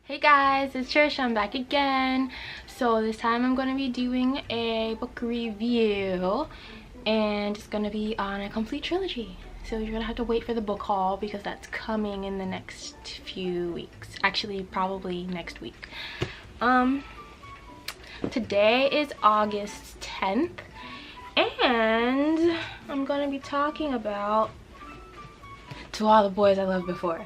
Hey guys, it's Trish. I'm back again. So this time I'm going to be doing a book review and it's going to be on a complete trilogy. So you're going to have to wait for the book haul because that's coming in the next few weeks. Actually, probably next week. Today is August 10th and I'm going to be talking about To All the Boys I Loved Before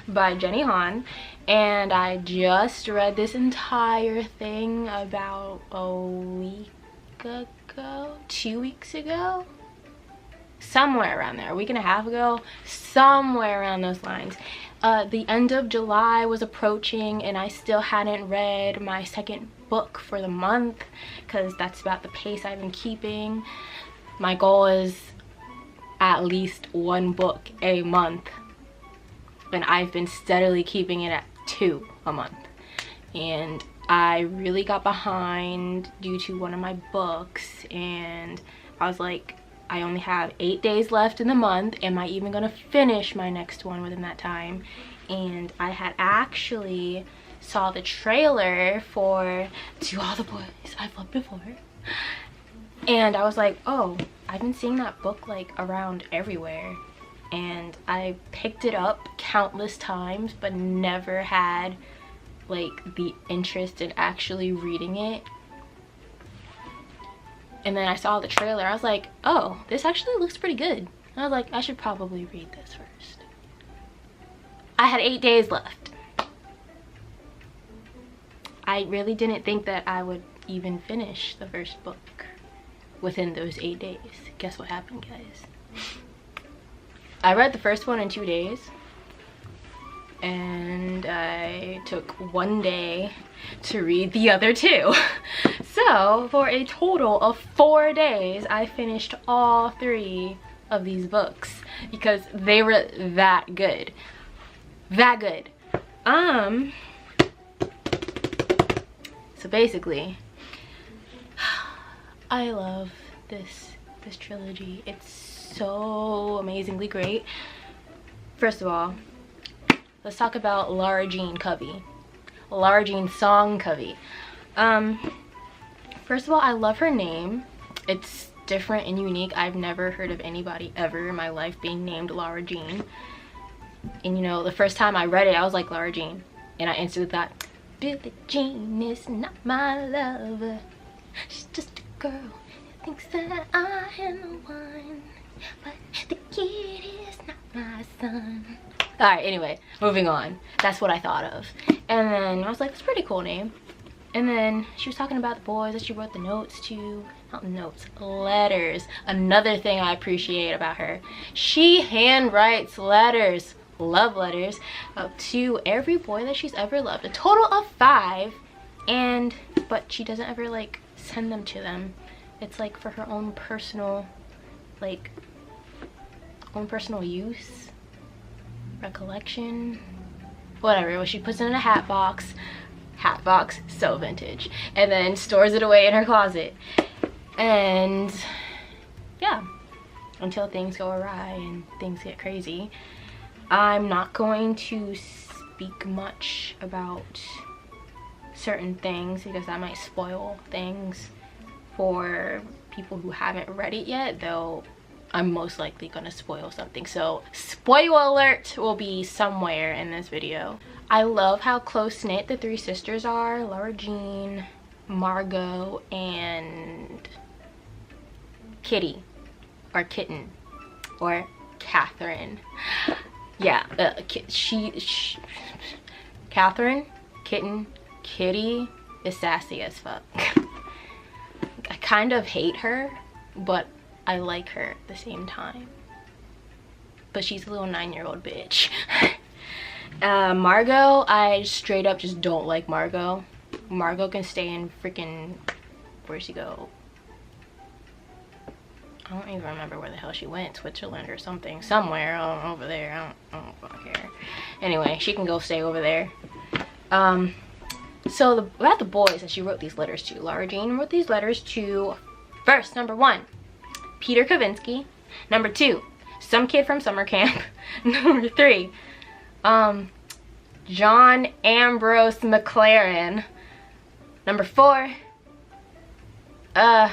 by Jenny Han, and I just read this entire thing about a week ago, 2 weeks ago, somewhere around there, a week and a half ago, somewhere around those lines. The end of July was approaching and I still hadn't read my second book for the month because that's about the pace I've been keeping. My goal is at least one book a month, and I've been steadily keeping it at 2 a month, and I really got behind due to one of my books, and I was like, I only have 8 days left in the month. Am I even gonna finish my next one within that time? And I had actually saw the trailer for To All the Boys I've Loved Before, and I was like, oh, I've been seeing that book like around everywhere, and I picked it up countless times but never had like the interest in actually reading it. And then I saw the trailer. I was like, oh, this actually looks pretty good. And I was like, I should probably read this first. I had 8 days left. I really didn't think that I would even finish the first book within those 8 days. Guess what happened, guys? I read the first one in 2 days, and I took 1 day to read the other 2. So for a total of 4 days, I finished all 3 of these books because they were that good. That good. So basically, I love this trilogy. It's so amazingly great. First of all, let's talk about Lara Jean Covey. Lara Jean Song Covey. First of all, I love her name. It's different and unique. I've never heard of anybody ever in my life being named Lara Jean. And you know, the first time I read it, I was like, Lara Jean. And I instantly thought, Billie Jean is not my lover. She's just a girl who thinks that I am the one. But the kid is not my son. Alright, anyway, moving on. That's what I thought of. And then I was like, that's a pretty cool name. And then she was talking about the boys that she wrote the notes to. Not notes, letters. Another thing I appreciate about her. She handwrites letters, love letters, to every boy that she's ever loved. A total of 5. But she doesn't ever like send them to them. It's like for her own personal, like, own personal use, recollection, whatever. Well, she puts it in a hat box, so vintage, and then stores it away in her closet. And yeah, until things go awry and things get crazy. I'm not going to speak much about certain things because that might spoil things for people who haven't read it yet, though I'm most likely gonna spoil something. So spoiler alert will be somewhere in this video. I love how close-knit the 3 sisters are. Lara Jean, Margot, and Kitty, or Kitten, or Catherine. Yeah, Catherine, Kitten, Kitty is sassy as fuck. I kind of hate her, but I like her at the same time. But she's a little 9-year-old bitch. Margot, I straight up just don't like Margot. Margot can stay in freaking, where'd she go? I don't even remember where the hell she went. Switzerland or something. Somewhere over there. I don't fucking care. Anyway, she can go stay over there. So about the boys that she wrote these letters to. Lara Jean wrote these letters to, first, number 1, Peter Kavinsky. Number 2, some kid from summer camp. Number 3, John Ambrose McLaren. Number 4, I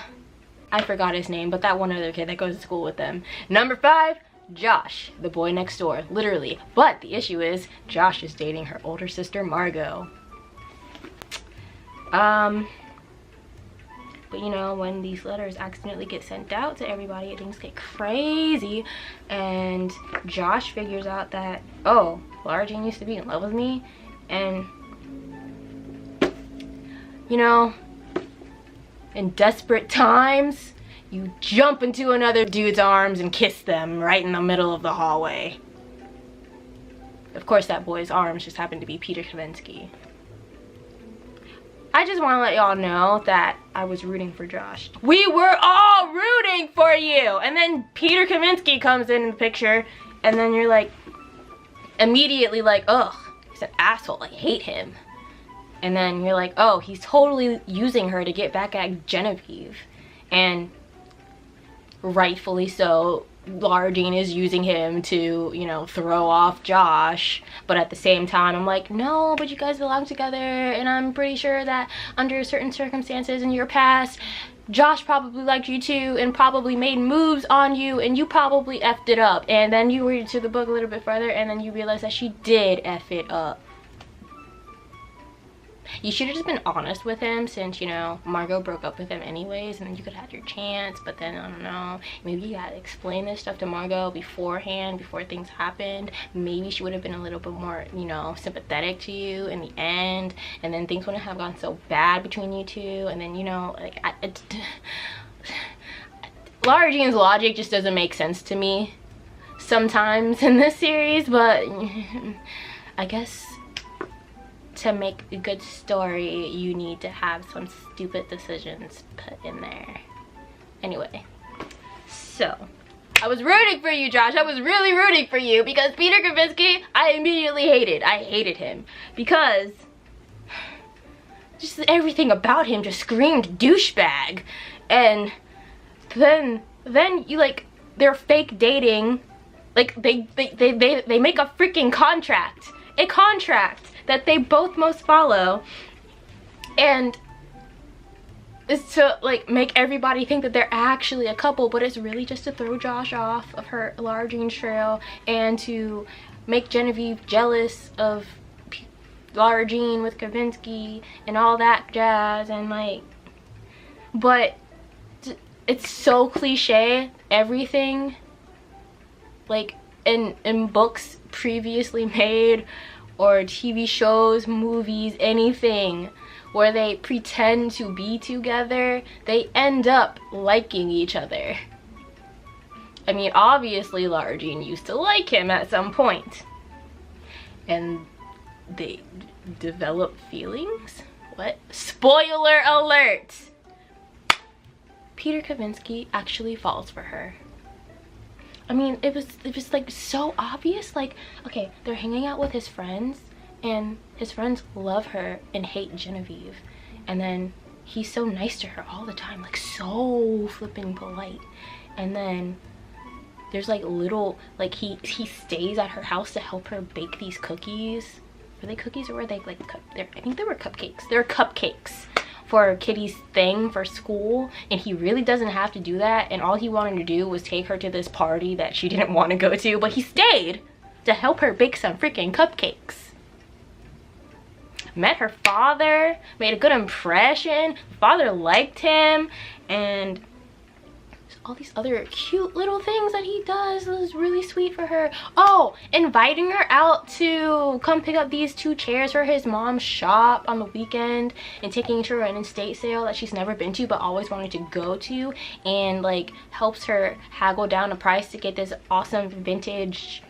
forgot his name, but that one other kid that goes to school with them. Number 5, Josh, the boy next door, literally. But the issue is, Josh is dating her older sister, Margot. But you know, when these letters accidentally get sent out to everybody, things get crazy. And Josh figures out that, oh, Lara Jean used to be in love with me. And, you know, in desperate times, you jump into another dude's arms and kiss them right in the middle of the hallway. Of course, that boy's arms just happened to be Peter Kavinsky. I just want to let y'all know that I was rooting for Josh. We were all rooting for you! And then Peter Kavinsky comes in the picture, and then you're like, immediately like, ugh, he's an asshole, I hate him. And then you're like, oh, he's totally using her to get back at Genevieve. And rightfully so, Lara Jean is using him to, you know, throw off Josh. But at the same time, I'm like, no, but you guys belong together, and I'm pretty sure that under certain circumstances in your past, Josh probably liked you too and probably made moves on you, and you probably effed it up. And then you read to the book a little bit further, and then you realize that she did eff it up. You should have just been honest with him, since, you know, Margot broke up with him anyways, and then you could have had your chance. But then, I don't know, maybe you gotta explain this stuff to Margot beforehand, before things happened. Maybe she would have been a little bit more, you know, sympathetic to you in the end, and then things wouldn't have gone so bad between you two. And then, you know, like, Lara Jean's logic just doesn't make sense to me sometimes in this series. But I guess to make a good story, you need to have some stupid decisions put in there. Anyway, so I was rooting for you, Josh. I was really rooting for you, because Peter Kavinsky, I immediately hated. I hated him because just everything about him just screamed douchebag. And then you, like, they're fake dating. Like, they make a freaking contract. A contract that they both must follow, and it's to, like, make everybody think that they're actually a couple, but it's really just to throw Josh off of her Lara Jean's trail and to make Genevieve jealous of Lara Jean with Kavinsky and all that jazz. And like, but it's so cliche, everything, like in books previously made, or TV shows, movies, anything where they pretend to be together, they end up liking each other. I mean, obviously Lara Jean used to like him at some point, and they develop feelings. What? Spoiler alert! Peter Kavinsky actually falls for her. I mean, it was like so obvious. Like, okay, they're hanging out with his friends, and his friends love her and hate Genevieve, and then he's so nice to her all the time, like so flippin' polite. And then there's like little, like he stays at her house to help her bake these cookies. Were they cookies, or were they like I think they were cupcakes. They're cupcakes for Kitty's thing for school, and he really doesn't have to do that, and all he wanted to do was take her to this party that she didn't want to go to, but he stayed to help her bake some freaking cupcakes. Met her father, made a good impression. Father liked him, and all these other cute little things that he does was really sweet for her. Oh, inviting her out to come pick up these 2 chairs for his mom's shop on the weekend, and taking her to an estate sale that she's never been to but always wanted to go to, and like helps her haggle down a price to get this awesome vintage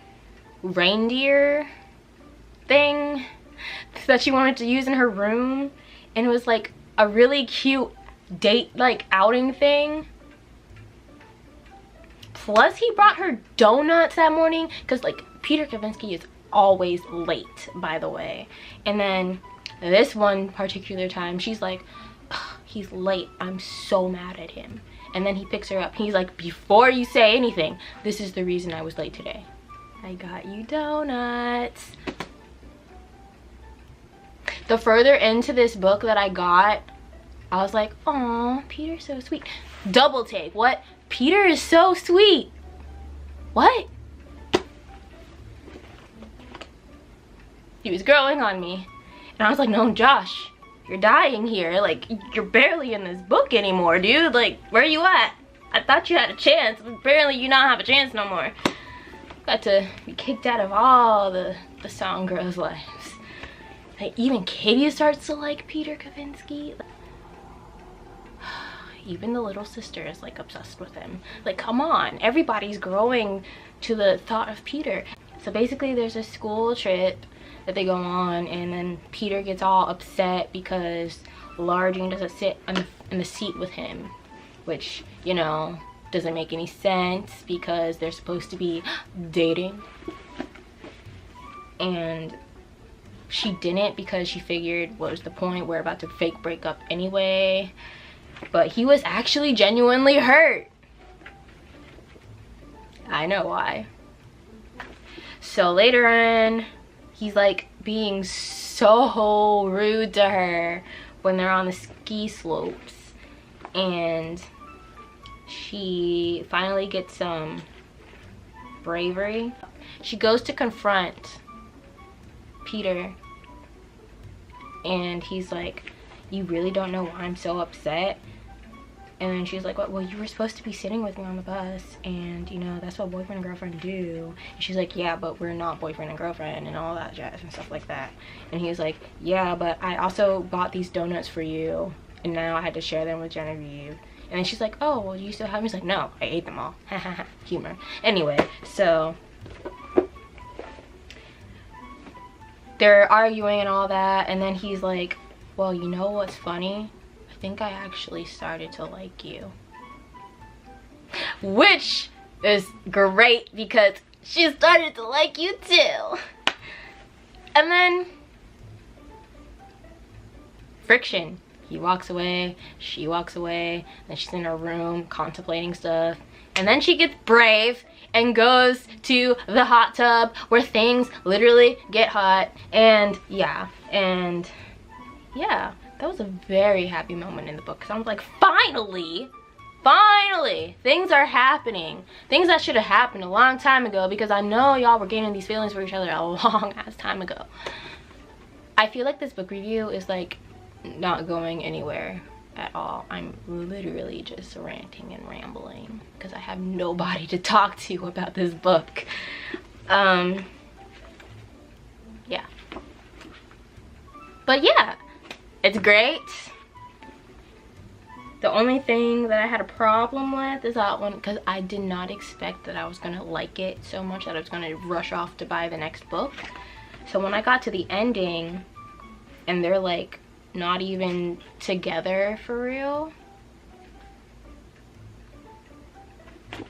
reindeer thing that she wanted to use in her room. And it was like a really cute date, like outing thing. Plus, he brought her donuts that morning, because like Peter Kavinsky is always late, by the way. And then this one particular time, she's like, he's late, I'm so mad at him. And then he picks her up. He's like, before you say anything, this is the reason I was late today. I got you donuts. The further into this book that I got, I was like, oh, Peter's so sweet. Double take. What? Peter is so sweet. What? He was growing on me. And I was like, no, Josh, you're dying here. Like, you're barely in this book anymore, dude. Like, where are you at? I thought you had a chance. Apparently you don't have a chance no more. Got to be kicked out of all the song girls' lives. Like, even Katie starts to like Peter Kavinsky. Even the little sister is like obsessed with him. Like, come on, everybody's growing to the thought of Peter. So basically there's a school trip that they go on, and then Peter gets all upset because Lara Jean doesn't sit in the seat with him, which, you know, doesn't make any sense because they're supposed to be dating. And she didn't because she figured, what was the point? We're about to fake break up anyway. But he was actually genuinely hurt. I know why. So later on, he's like being so rude to her when they're on the ski slopes. And she finally gets some bravery. She goes to confront Peter. And he's like, you really don't know why I'm so upset? And then she's like, well, you were supposed to be sitting with me on the bus, and, you know, that's what boyfriend and girlfriend do. And she's like, yeah, but we're not boyfriend and girlfriend and all that jazz and stuff like that. And he's like, yeah, but I also bought these donuts for you, and now I had to share them with Genevieve. And then she's like, oh, well, you still have them? He's like, no, I ate them all. Humor. Anyway, so they're arguing and all that, and then he's like, well, you know what's funny? I think I actually started to like you. Which is great because she started to like you too. And then friction. He walks away, she walks away, then she's in her room contemplating stuff. And then she gets brave and goes to the hot tub where things literally get hot. And yeah, that was a very happy moment in the book because I was like, finally, things are happening. Things that should have happened a long time ago, because I know y'all were getting these feelings for each other a long ass time ago. I feel like this book review is like not going anywhere at all. I'm literally just ranting and rambling because I have nobody to talk to about this book. Yeah. But yeah, it's great. The only thing that I had a problem with is that one, because I did not expect that I was gonna like it so much that I was gonna rush off to buy the next book. So when I got to the ending and they're like not even together for real,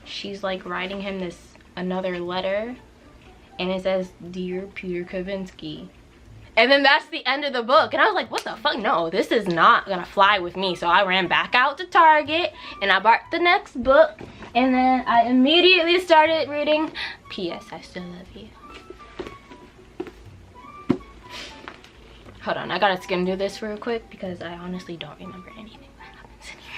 she's like writing him another letter, and it says, "Dear Peter Kavinsky." And then that's the end of the book. And I was like, what the fuck? No, this is not gonna fly with me. So I ran back out to Target and I bought the next book. And then I immediately started reading P.S. I Still Love You. Hold on, I gotta skim through this real quick because I honestly don't remember anything that happens in here.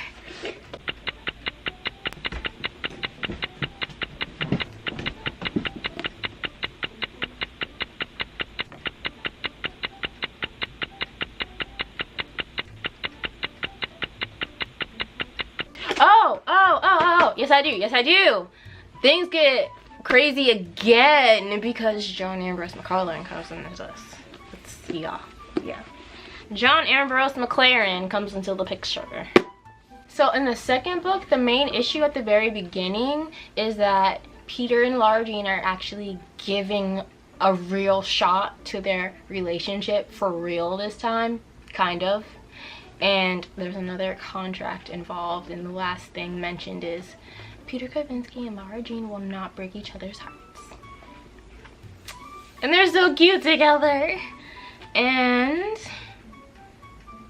Yes I do. Things get crazy again because John Ambrose McClellan comes into this. Yeah. John Ambrose McLaren comes into the picture. So in the second book, the main issue at the very beginning is that Peter and Lara Jean are actually giving a real shot to their relationship for real this time, kind of. And there's another contract involved, and the last thing mentioned is Peter Kavinsky and Lara Jean will not break each other's hearts. And they're so cute together. And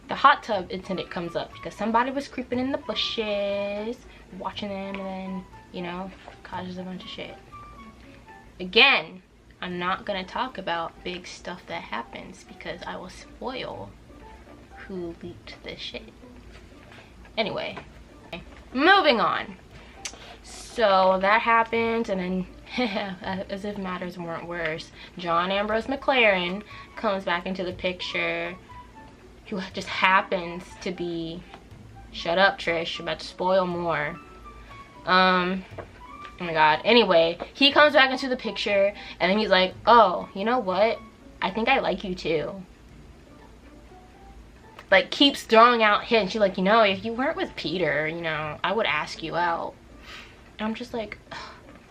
the hot tub incident comes up because somebody was creeping in the bushes, watching them, and then, you know, causes a bunch of shit. Again, I'm not gonna talk about big stuff that happens because I will spoil who leaked this shit. Anyway, moving on. So that happened, and then as if matters weren't worse, John Ambrose McLaren comes back into the picture, who just happens to be, shut up Trish, I'm about to spoil more. Oh my god. Anyway, he comes back into the picture, and then he's like, oh, you know what, I think I like you too. Like, keeps throwing out hints. She's like, you know, if you weren't with Peter, you know, I would ask you out. And I'm just like,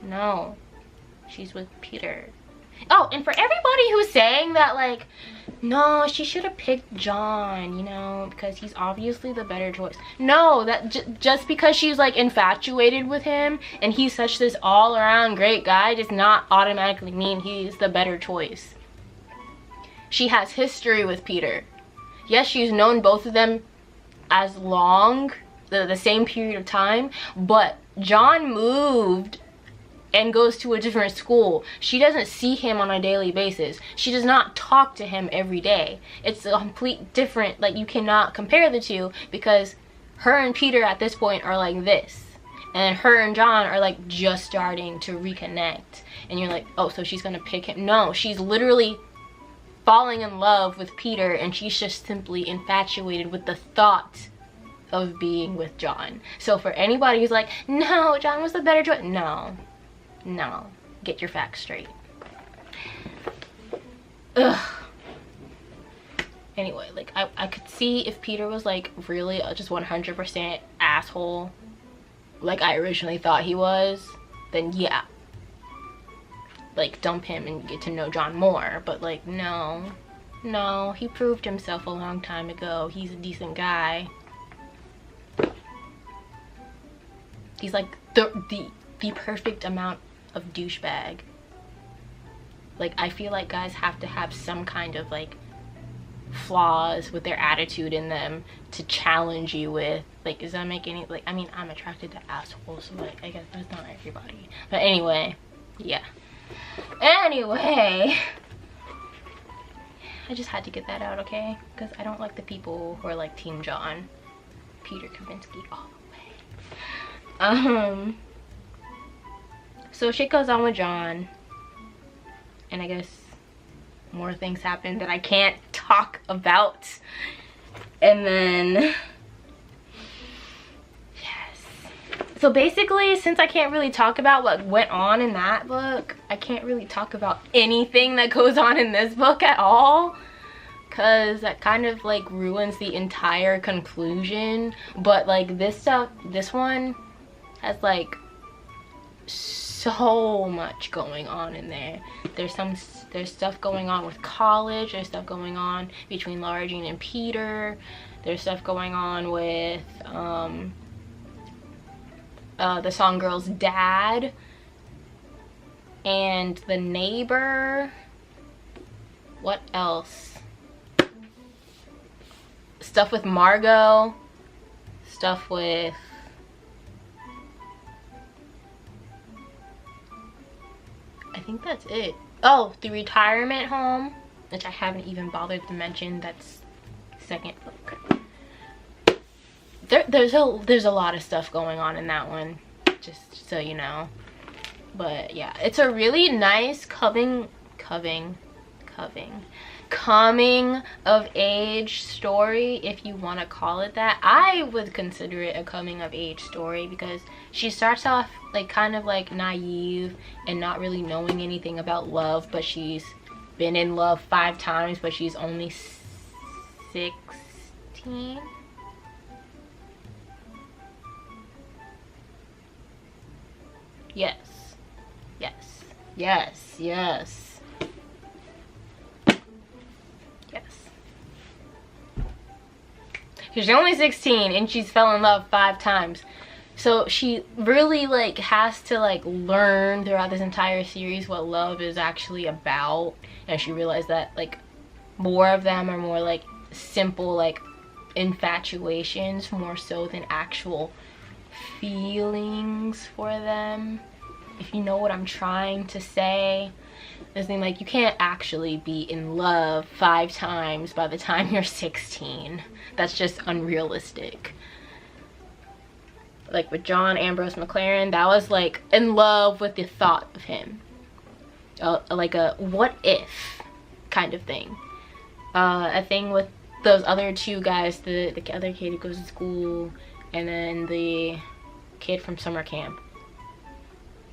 no, she's with Peter. Oh, and for everybody who's saying that, like, no, she should have picked John, you know, because he's obviously the better choice. No, that just because she's, like, infatuated with him and he's such this all-around great guy does not automatically mean he's the better choice. She has history with Peter. Yes, she's known both of them as long, the same period of time, but John moved and goes to a different school. She doesn't see him on a daily basis. She does not talk to him every day. It's a complete different, like, you cannot compare the two, because her and Peter at this point are like this, and her and John are like just starting to reconnect, and you're like, oh, so she's gonna pick him. No, she's literally falling in love with Peter, and she's just simply infatuated with the thought of being with John. So for anybody who's like, no, John was the better choice, no, get your facts straight. Ugh. Anyway, like, I could see if Peter was like really just 100% asshole like I originally thought he was, then yeah, like, dump him and get to know John more. But like, no, he proved himself a long time ago. He's a decent guy. He's like the perfect amount of douchebag. Like, I feel like guys have to have some kind of like flaws with their attitude in them to challenge you with. Like, does that make any, like, I mean, I'm attracted to assholes, so like, I guess that's not everybody. But anyway, yeah. Anyway, I just had to get that out, okay? Because I don't like the people who are like Team John. Peter Kavinsky all the way. So shit goes on with John, and I guess more things happen that I can't talk about. And then, so basically, since I can't really talk about what went on in that book, I can't really talk about anything that goes on in this book at all, because that kind of like ruins the entire conclusion. But like, this one has like so much going on in there. There's stuff going on with college, there's stuff going on between Laura Jean and Peter, there's stuff going on with the Song Girl's dad and the neighbor. What else? Stuff with Margot, stuff with I think that's it. Oh, the retirement home, which I haven't even bothered to mention. That's second book. There's a lot of stuff going on in that one, just so you know. But yeah, it's a really nice coming of age story, if you want to call it that. I would consider it a coming of age story because she starts off like kind of like naive and not really knowing anything about love, but she's been in love 5 times, but she's only 16. Yes. She's only 16 and she's fell in love 5 times. So she really like has to like learn throughout this entire series what love is actually about. And she realized that like more of them are more like simple like infatuations more so than actual feelings for them, if you know what I'm trying to say. It's like you can't actually be in love 5 times by the time you're 16. That's just unrealistic. Like with John Ambrose McLaren, that was like in love with the thought of him. Like a what if kind of thing. A thing with those other 2 guys, the other kid who goes to school, and then the kid from summer camp.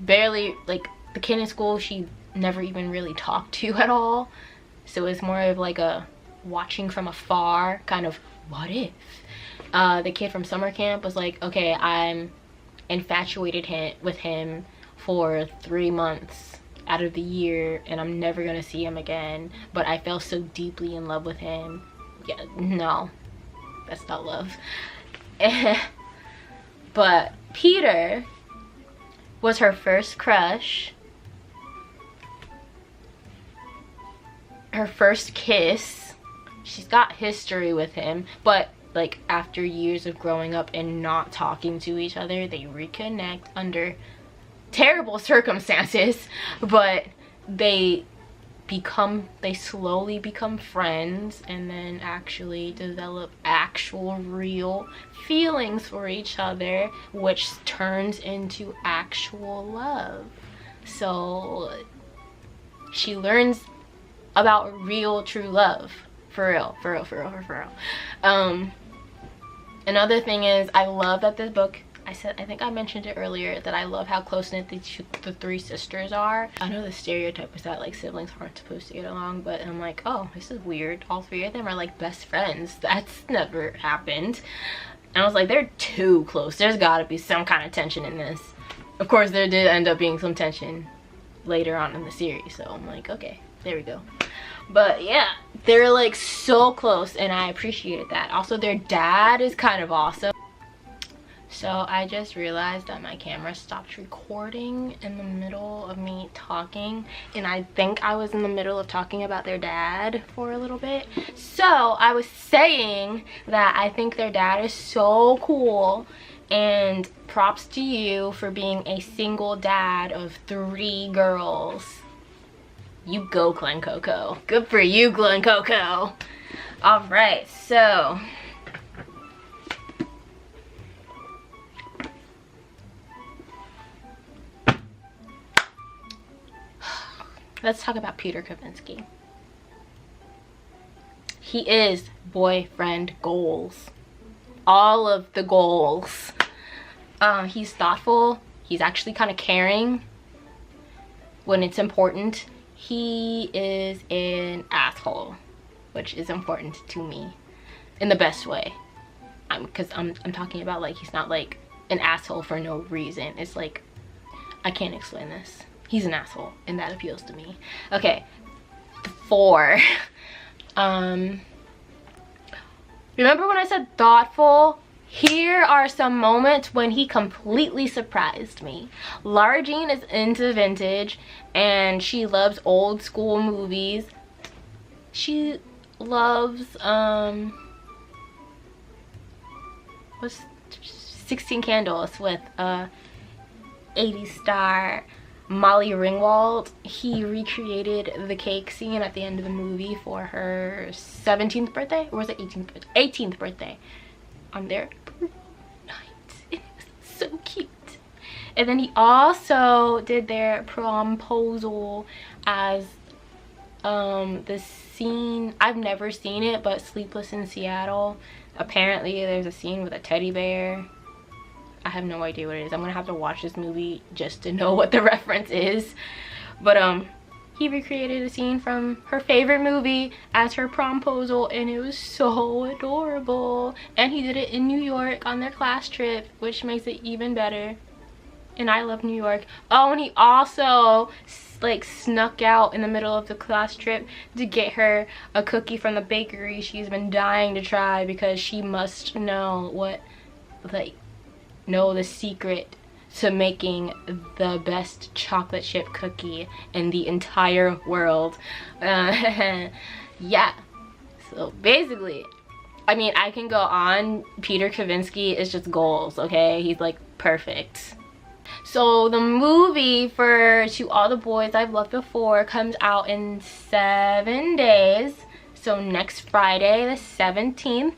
Barely, like the kid in school she never even really talked to at all. So it's more of like a watching from afar kind of what if. The kid from summer camp was like, okay, I'm infatuated with him for 3 months out of the year and I'm never gonna see him again, but I fell so deeply in love with him. Yeah, no, that's not love. But Peter was her first crush, her first kiss. She's got history with him, but like after years of growing up and not talking to each other, they reconnect under terrible circumstances, but they slowly become friends and then actually develop actual real feelings for each other, which turns into actual love. So she learns about real true love, for real. Another thing is, I love that this book, I think I mentioned it earlier, that I love how close-knit the 3 sisters are. I know the stereotype is that like siblings aren't supposed to get along, but I'm like, oh, this is weird. All 3 of them are like best friends. That's never happened. And I was like, they're too close. There's gotta be some kind of tension in this. Of course, there did end up being some tension later on in the series, so I'm like, okay, there we go. But yeah, they're like so close and I appreciated that. Also, their dad is kind of awesome. So I just realized that my camera stopped recording in the middle of me talking, and I think I was in the middle of talking about their dad for a little bit. So I was saying that I think their dad is so cool, and props to you for being a single dad of 3 girls. You go, Glen Coco. Good for you, Glen Coco. All right, so let's talk about Peter Kavinsky. He is boyfriend goals. All of the goals. He's thoughtful. He's actually kind of caring when it's important. He is an asshole, which is important to me in the best way. Because I'm talking about like he's not like an asshole for no reason. It's like, I can't explain this. He's an asshole and that appeals to me. Okay, 4. Remember when I said thoughtful? Here are some moments when he completely surprised me. Lara Jean is into vintage and she loves old school movies. She loves what's 16 Candles with 80s star Molly Ringwald. He recreated the cake scene at the end of the movie for her 17th birthday, or was it 18th birthday? 18th birthday on their night. It was so cute. And then he also did their promposal as the scene, I've never seen it, but Sleepless in Seattle, apparently there's a scene with a teddy bear. I have no idea what it is. I'm gonna have to watch this movie just to know what the reference is. But he recreated a scene from her favorite movie as her promposal, and it was so adorable. And he did it in New York on their class trip, which makes it even better. And I love New York. Oh, and he also like snuck out in the middle of the class trip to get her a cookie from the bakery she's been dying to try, because she must know the secret to making the best chocolate chip cookie in the entire world. Yeah, so basically, I mean, I can go on. Peter Kavinsky is just goals, okay? He's like perfect. So the movie for To All the Boys I've Loved Before comes out in 7 days. So next Friday the 17th.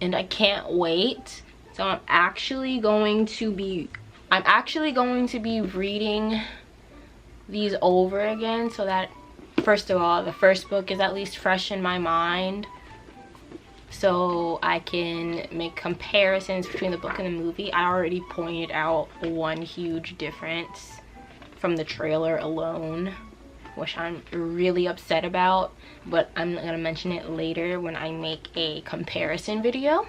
And I can't wait. So I'm actually going to be reading these over again, so that first of all, the first book is at least fresh in my mind, so I can make comparisons between the book and the movie. I already pointed out one huge difference from the trailer alone, which I'm really upset about, but I'm gonna mention it later when I make a comparison video.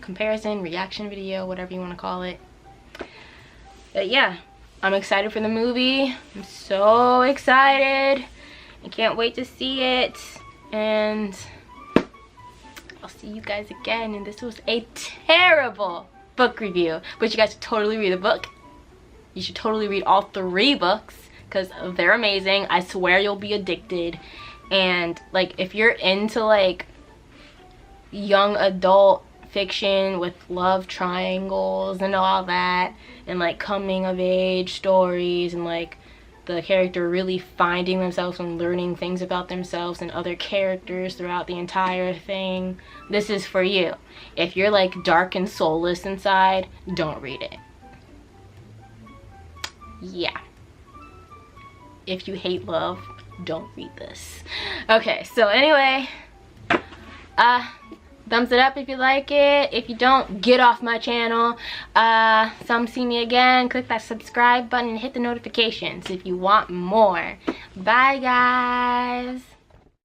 Comparison, reaction video, whatever you want to call it. But yeah, I'm excited for the movie. I'm so excited. I can't wait to see it. And I'll see you guys again. And this was a terrible book review, but you guys should totally read the book. You should totally read all 3 books because they're amazing. I swear you'll be addicted. And like, if you're into like young adult fiction with love triangles and all that, and like coming of age stories, and like the character really finding themselves and learning things about themselves and other characters throughout the entire thing, this is for you. If you're like dark and soulless inside, don't read it. Yeah. If you hate love, don't read this. Okay, so anyway, thumbs it up if you like it. If you don't, get off my channel. Some see me again, click that subscribe button and hit the notifications if you want more. Bye guys.